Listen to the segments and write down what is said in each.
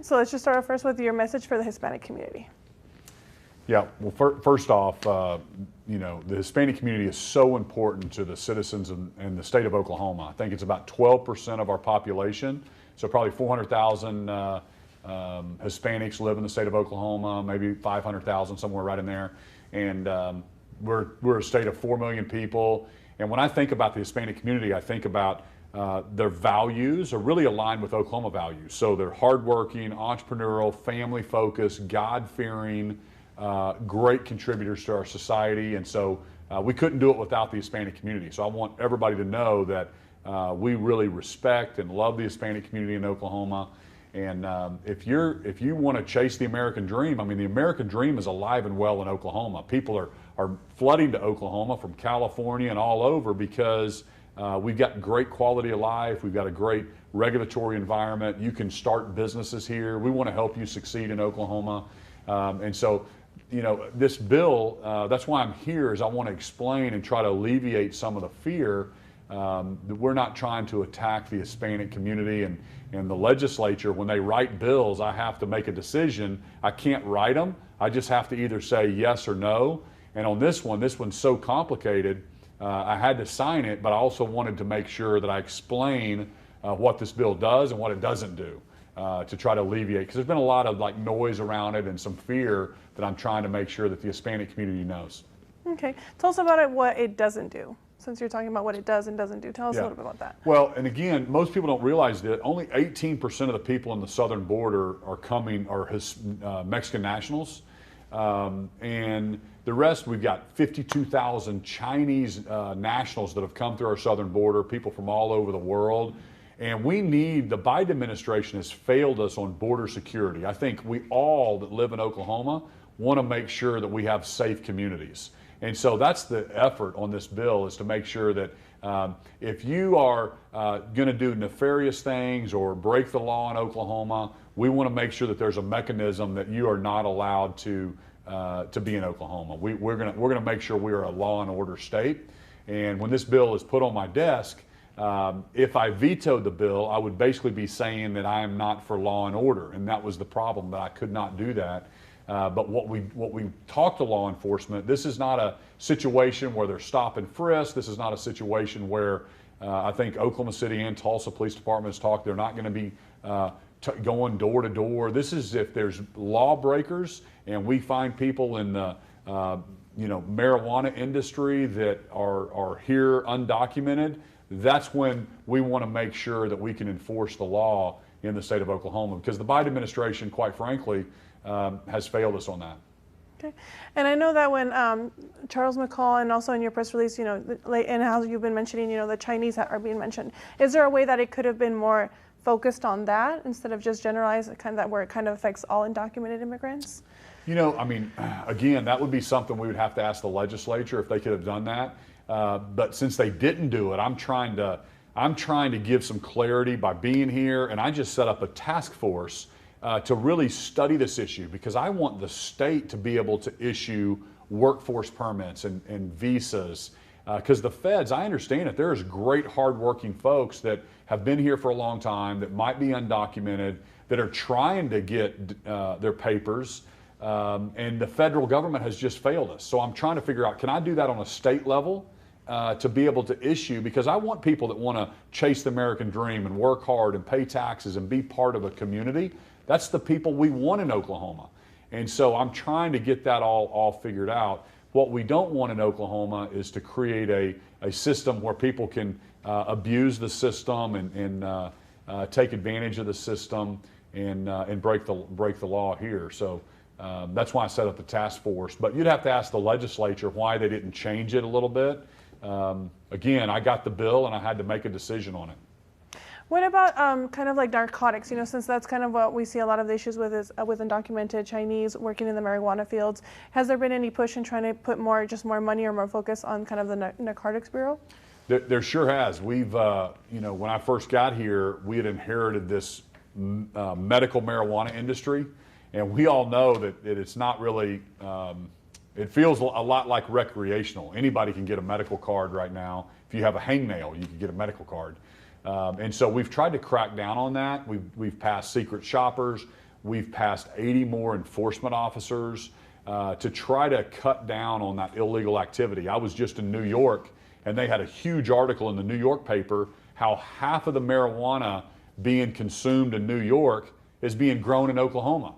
So let's just start off first with your message for the Hispanic community. Yeah, well, first off, the Hispanic community is so important to the citizens in the state of Oklahoma. I think it's about 12% of our population, so probably 400,000 Hispanics live in the state of Oklahoma, maybe 500,000, somewhere right in there. And we're a state of 4 million people. And when I think about the Hispanic community, I think about their values are really aligned with Oklahoma values. So they're hardworking, entrepreneurial, family-focused, God-fearing, great contributors to our society. And so we couldn't do it without the Hispanic community. So I want everybody to know that we really respect and love the Hispanic community in Oklahoma. And if you want to chase the American dream, I mean, the American dream is alive and well in Oklahoma. People are flooding to Oklahoma from California and all over because we've got great quality of life. We've got a great regulatory environment. You can start businesses here. We want to help you succeed in Oklahoma. And so, this bill, that's why I'm here, is I want to explain and try to alleviate some of the fear that we're not trying to attack the Hispanic community. And the legislature, when they write bills, I have to make a decision. I can't write them. I just have to either say yes or no. And on this one's so complicated, I had to sign it, but I also wanted to make sure that I explain what this bill does and what it doesn't do to try to alleviate, because there's been a lot of noise around it and some fear that I'm trying to make sure that the Hispanic community knows. Okay, tell us about what it doesn't do. Since you're talking about what it does and doesn't do, tell us a little bit about that. Well, and again, most people don't realize that only 18% of the people in the southern border are Mexican nationals. And the rest, we've got 52,000 Chinese nationals that have come through our southern border, people from all over the world. And the Biden administration has failed us on border security. I think we all that live in Oklahoma want to make sure that we have safe communities. And so that's the effort on this bill, is to make sure that if you are going to do nefarious things or break the law in Oklahoma, we want to make sure that there's a mechanism that you are not allowed to be in Oklahoma. We're going to make sure we are a law and order state. And when this bill is put on my desk, if I vetoed the bill, I would basically be saying that I am not for law and order. And that was the problem, that I could not do that. But what we talk to law enforcement, this is not a situation where they're stop and frisk. This is not a situation where I think Oklahoma City and Tulsa Police Departments talk. They're not going to be going door to door. This is if there's lawbreakers and we find people in the marijuana industry that are here undocumented. That's when we want to make sure that we can enforce the law in the state of Oklahoma, because the Biden administration, quite frankly, has failed us on that. Okay, and I know that when Charles McCall, and also in your press release, and how you've been mentioning, the Chinese are being mentioned. Is there a way that it could have been more focused on that instead of just generalized, where it kind of affects all undocumented immigrants? Again, that would be something we would have to ask the legislature if they could have done that. But since they didn't do it, I'm trying to give some clarity by being here, and I just set up a task force to really study this issue, because I want the state to be able to issue workforce permits and visas. Because the feds, I understand it, there's great hardworking folks that have been here for a long time that might be undocumented, that are trying to get their papers, and the federal government has just failed us. So I'm trying to figure out, can I do that on a state level to be able to issue? Because I want people that want to chase the American dream and work hard and pay taxes and be part of a community. That's the people we want in Oklahoma. And so I'm trying to get that all figured out. What we don't want in Oklahoma is to create a system where people can abuse the system and take advantage of the system and break the law here. So that's why I set up the task force. But you'd have to ask the legislature why they didn't change it a little bit. Again, I got the bill and I had to make a decision on it. What about kind of like narcotics? Since that's kind of what we see a lot of the issues with, is with undocumented Chinese working in the marijuana fields. Has there been any push in trying to put more money or more focus on kind of the Narcotics Bureau? There sure has. We've, when I first got here, we had inherited this medical marijuana industry, and we all know that it's not really. It feels a lot like recreational. Anybody can get a medical card right now. If you have a hangnail, you can get a medical card. And so we've tried to crack down on that. We've passed secret shoppers. We've passed 80 more enforcement officers to try to cut down on that illegal activity. I was just in New York, and they had a huge article in the New York paper how half of the marijuana being consumed in New York is being grown in Oklahoma.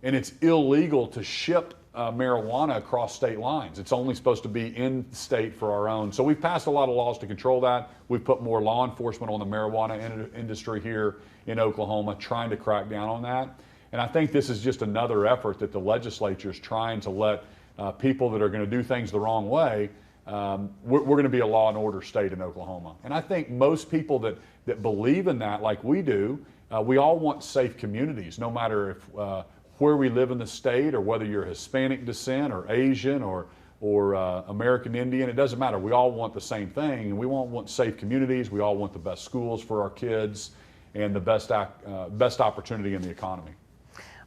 And it's illegal to ship marijuana across state lines. It's only supposed to be in state for our own. So we've passed a lot of laws to control that. We've put more law enforcement on the marijuana industry here in Oklahoma, trying to crack down on that. And I think this is just another effort that the legislature is trying to let people that are going to do things the wrong way, we're going to be a law and order state in Oklahoma. And I think most people that believe in that, like we do, we all want safe communities, no matter if where we live in the state, or whether you're Hispanic descent or Asian or American Indian. It doesn't matter. We all want the same thing, and we all want safe communities. We all want the best schools for our kids and the best opportunity in the economy.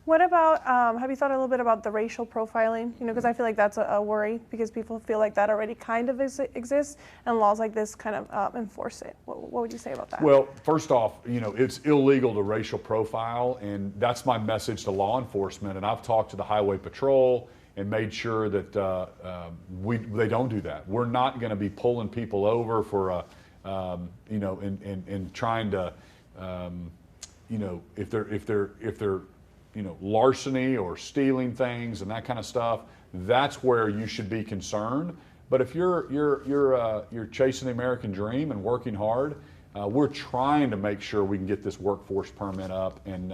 What about, have you thought a little bit about the racial profiling? You know, because I feel like that's a worry, because people feel like that already kind of exists, and laws like this kind of enforce it. What would you say about that? Well, first off, you know, it's illegal to racial profile, and that's my message to law enforcement. And I've talked to the Highway Patrol and made sure that they don't do that. We're not going to be pulling people over for, you know, and trying to, you know, if they're you know, larceny or stealing things and that kind of stuff, that's where you should be concerned. But if you're chasing the American dream and working hard, we're trying to make sure we can get this workforce permit up. And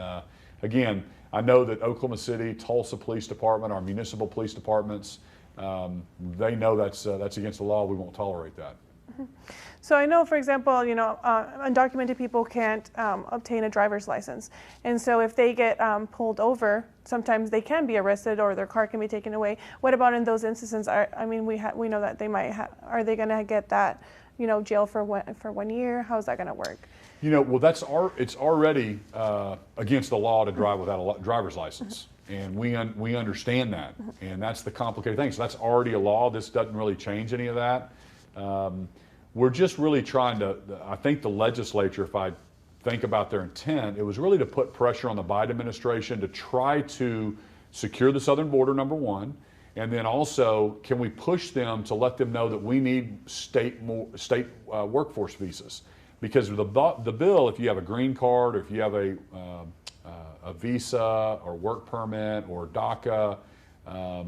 again, I know that Oklahoma City, Tulsa Police Department, our municipal police departments, they know that's against the law. We won't tolerate that. Mm-hmm. So I know, for example, you know, undocumented people can't obtain a driver's license. And so if they get pulled over, sometimes they can be arrested or their car can be taken away. What about in those instances? I mean, we know that they might are they going to get that, you know, jail for 1 year? How's that going to work? You know, well, it's already against the law to drive without a driver's license. And we understand that. And that's the complicated thing. So that's already a law. This doesn't really change any of that. We're just really trying to, I think the legislature, if I think about their intent, it was really to put pressure on the Biden administration to try to secure the southern border, number one, and then also, can we push them to let them know that we need state workforce visas? Because the bill, if you have a green card, or if you have a visa or work permit or DACA,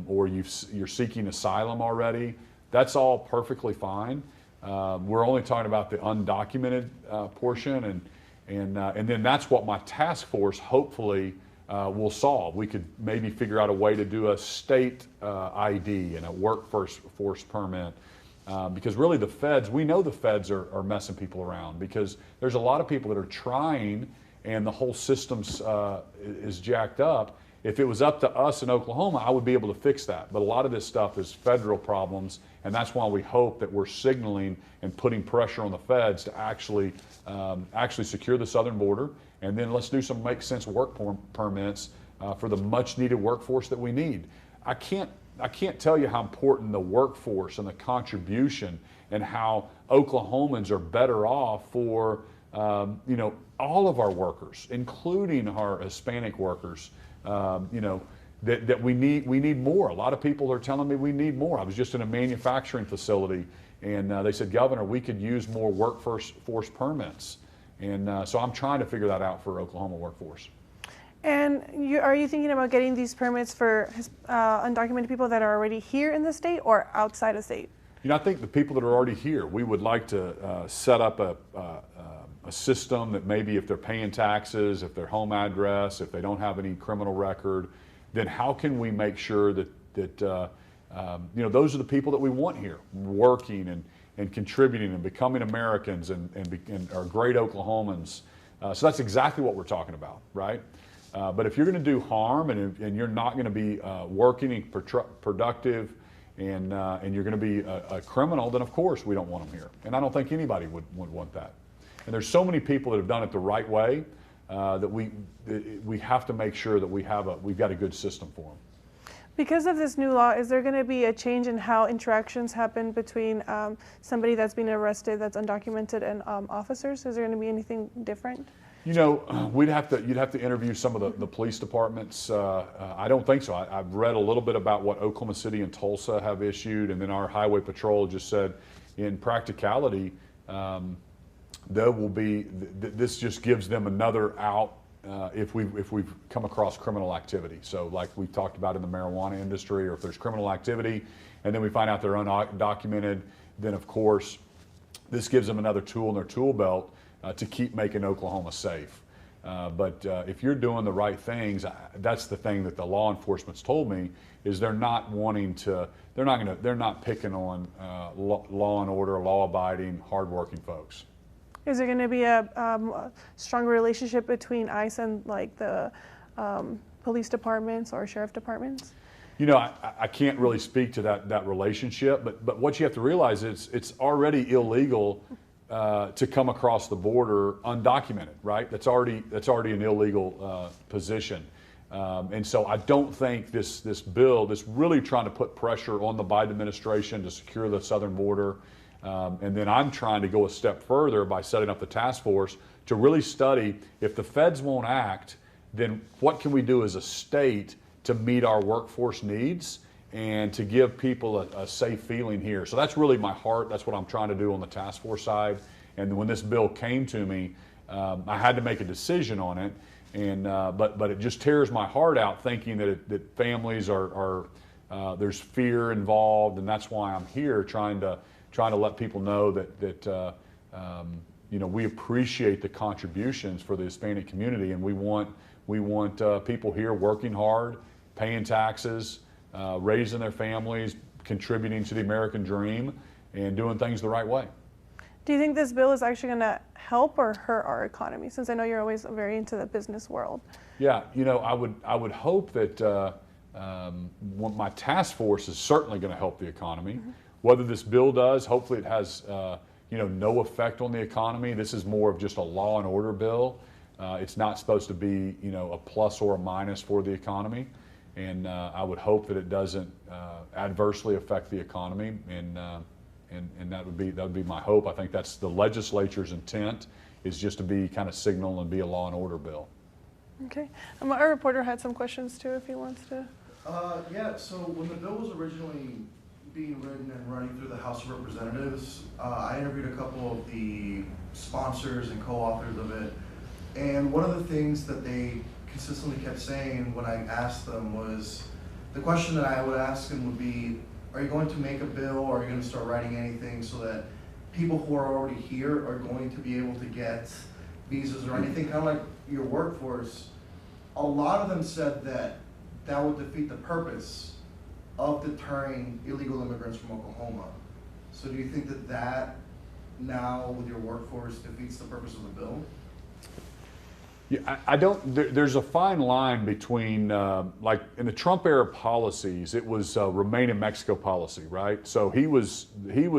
or you're seeking asylum already, that's all perfectly fine. We're only talking about the undocumented portion, and then that's what my task force hopefully will solve. We could maybe figure out a way to do a state ID and a workforce permit, because really the feds, we know the feds are messing people around, because there's a lot of people that are trying, and the whole system is jacked up. If it was up to us in Oklahoma, I would be able to fix that. But a lot of this stuff is federal problems, and that's why we hope that we're signaling and putting pressure on the feds to actually secure the southern border, and then let's do some make sense work permits for the much needed workforce that we need. I can't tell you how important the workforce and the contribution, and how Oklahomans are better off for you know, all of our workers, including our Hispanic workers. You know, that we need more. A lot of people are telling me we need more. I was just in a manufacturing facility, and they said, Governor, we could use more workforce permits. And so I'm trying to figure that out for Oklahoma workforce. And are you thinking about getting these permits for undocumented people that are already here in the state or outside of state? You know, I think the people that are already here, we would like to set up a system that maybe if they're paying taxes, if their home address, if they don't have any criminal record, then how can we make sure that you know, those are the people that we want here, working and contributing and becoming Americans and are great Oklahomans. So that's exactly what we're talking about, right? But if you're going to do harm and you're not going to be working and productive, and you're going to be a criminal, then of course we don't want them here. And I don't think anybody would want that. And there's so many people that have done it the right way that we have to make sure that we've got a good system for them. Because of this new law, is there going to be a change in how interactions happen between somebody that's being arrested that's undocumented and officers? Is there going to be anything different? You know, you'd have to interview some of the police departments. I don't think so. I've read a little bit about what Oklahoma City and Tulsa have issued, and then our highway patrol just said, in practicality, there will be. This just gives them another out if we've come across criminal activity. So, like we've talked about in the marijuana industry, or if there's criminal activity, and then we find out they're undocumented, then of course, this gives them another tool in their tool belt to keep making Oklahoma safe. But if you're doing the right things, that's the thing that the law enforcement's told me, is they're not wanting to, they're not picking on law and order, law-abiding, hardworking folks. Is there going to be a stronger relationship between ICE and like the police departments or sheriff departments? You know, I can't really speak to that relationship, but what you have to realize is it's already illegal to come across the border undocumented, right? That's already an illegal position. And so I don't think this bill, this really trying to put pressure on the Biden administration to secure the southern border. And then I'm trying to go a step further by setting up the task force to really study, if the feds won't act, then what can we do as a state to meet our workforce needs and to give people a safe feeling here. So that's really my heart. That's what I'm trying to do on the task force side. And when this bill came to me, I had to make a decision on it. And but it just tears my heart out thinking that families are there's fear involved, and that's why I'm here trying to let people know that you know, we appreciate the contributions for the Hispanic community, and we want people here working hard, paying taxes, raising their families, contributing to the American dream, and doing things the right way. Do you think this bill is actually going to help or hurt our economy? Since I know you're always very into the business world. Yeah, you know, I would hope that my task force is certainly going to help the economy. Mm-hmm. Whether this bill does, hopefully it has you know, no effect on the economy. This is more of just a law and order bill. It's not supposed to be, you know, a plus or a minus for the economy. And I would hope that it doesn't adversely affect the economy, and that would be my hope. I think that's the legislature's intent, is just to be kind of signal and be a law and order bill. Okay, our reporter had some questions too, if he wants to. Yeah. So when the bill was originally being written and running through the House of Representatives, I interviewed a couple of the sponsors and co-authors of it, and one of the things that they consistently kept saying when I asked them was, the question that I would ask them would be, are you going to make a bill, or are you going to start writing anything so that people who are already here are going to be able to get visas or anything, kind of like your workforce? A lot of them said that that would defeat the purpose of deterring illegal immigrants from Oklahoma. So do you think that that now with your workforce defeats the purpose of the bill? Yeah, I don't. There's a fine line between, like in the Trump era policies, it was remain in Mexico policy, right? So he was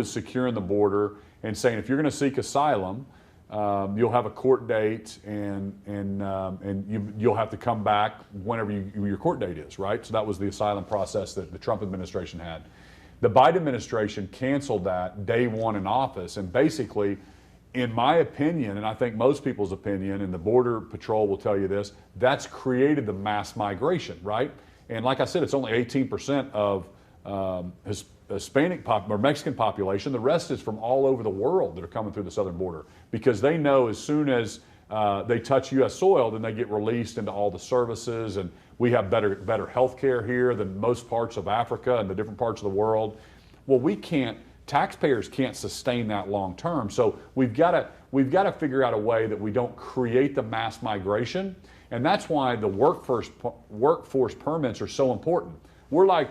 securing the border and saying, if you're going to seek asylum, you'll have a court date, and you'll have to come back whenever your court date is, right? So that was the asylum process that the Trump administration had. The Biden administration canceled that day one in office, and basically, in my opinion, and I think most people's opinion, and the Border Patrol will tell you this, that's created the mass migration, right? And like I said, it's only 18% of Hispanic or Mexican population. The rest is from all over the world that are coming through the southern border, because they know as soon as they touch U.S. soil, then they get released into all the services, and we have better health care here than most parts of Africa and the different parts of the world. Well, taxpayers can't sustain that long term. So we've got to figure out a way that we don't create the mass migration, and that's why the workforce permits are so important. We are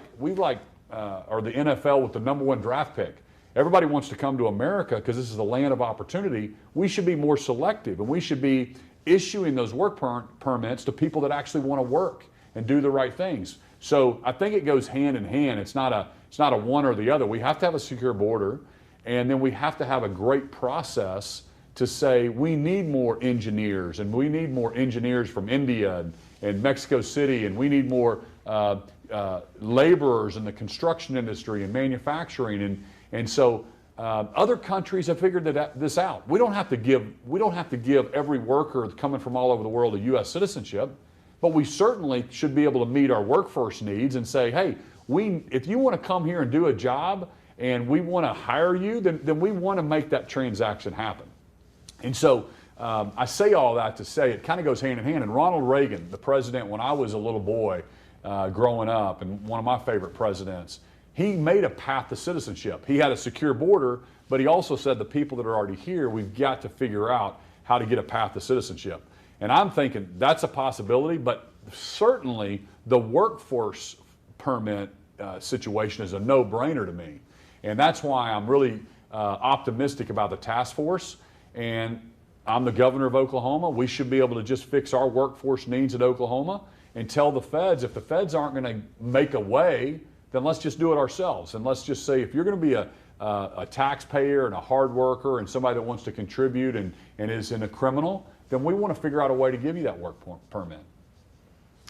the NFL with the #1 draft pick. Everybody wants to come to America because this is the land of opportunity. We should be more selective, and we should be issuing those work permits to people that actually want to work and do the right things. So I think it goes hand in hand. It's not a one or the other. We have to have a secure border, and then we have to have a great process to say we need more engineers, and we need more engineers from India and Mexico City, and we need more laborers in the construction industry and manufacturing. And so Other countries have figured this out. We don't have to give every worker coming from all over the world a U.S. citizenship, but we certainly should be able to meet our workforce needs and say, hey, if you want to come here and do a job and we want to hire you, then we want to make that transaction happen. And so I say all that to say it kind of goes hand in hand. And Ronald Reagan, the president when I was a little boy growing up, and one of my favorite presidents, he made a path to citizenship. He had a secure border, but he also said the people that are already here, we've got to figure out how to get a path to citizenship. And I'm thinking that's a possibility, but certainly the workforce permit situation is a no-brainer to me. And that's why I'm really optimistic about the task force. And I'm the governor of Oklahoma. We should be able to just fix our workforce needs at Oklahoma and tell the feds, if the feds aren't going to make a way, then let's just do it ourselves. And let's just say, if you're going to be a taxpayer and a hard worker and somebody that wants to contribute and isn't a criminal, then we want to figure out a way to give you that work permit.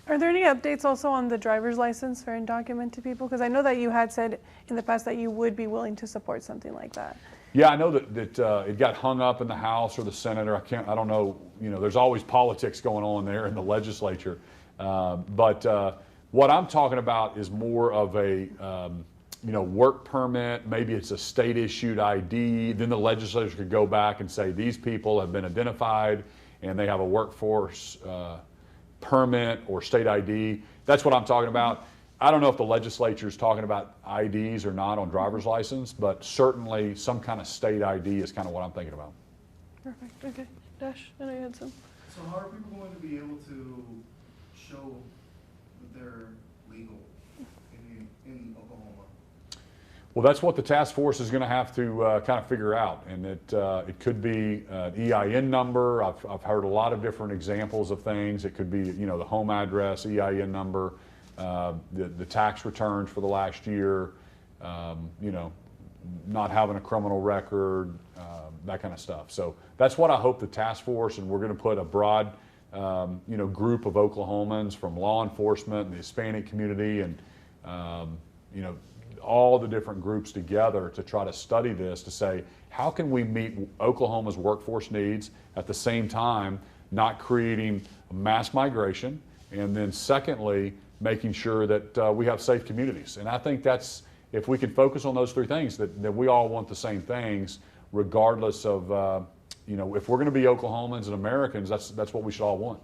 Are there any updates also on the driver's license for undocumented people? Because I know that you had said in the past that you would be willing to support something like that. Yeah, I know that it got hung up in the House or the Senate, or I don't know, there's always politics going on there in the legislature. But what I'm talking about is more of a, work permit. Maybe it's a state issued ID. Then the legislature could go back and say, these people have been identified and they have a workforce permit or state ID. That's what I'm talking about. I don't know if the legislature is talking about IDs or not on driver's license, but certainly some kind of state ID is kind of what I'm thinking about. Perfect. Okay. Dash, I know you had some. So how are people going to be able to show that they're legal in Oklahoma? Well, that's what the task force is going to have to kind of figure out, and it could be an EIN number. I've heard a lot of different examples of things. It could be the home address, EIN number, the tax returns for the last year, not having a criminal record, that kind of stuff. So that's what I hope the task force, and we're going to put a broad group of Oklahomans from law enforcement and the Hispanic community and all the different groups together to try to study this, to say, how can we meet Oklahoma's workforce needs at the same time not creating mass migration, and then secondly, making sure that we have safe communities. And I think that's, if we can focus on those three things, that we all want the same things, regardless of, if we're going to be Oklahomans and Americans, that's what we should all want.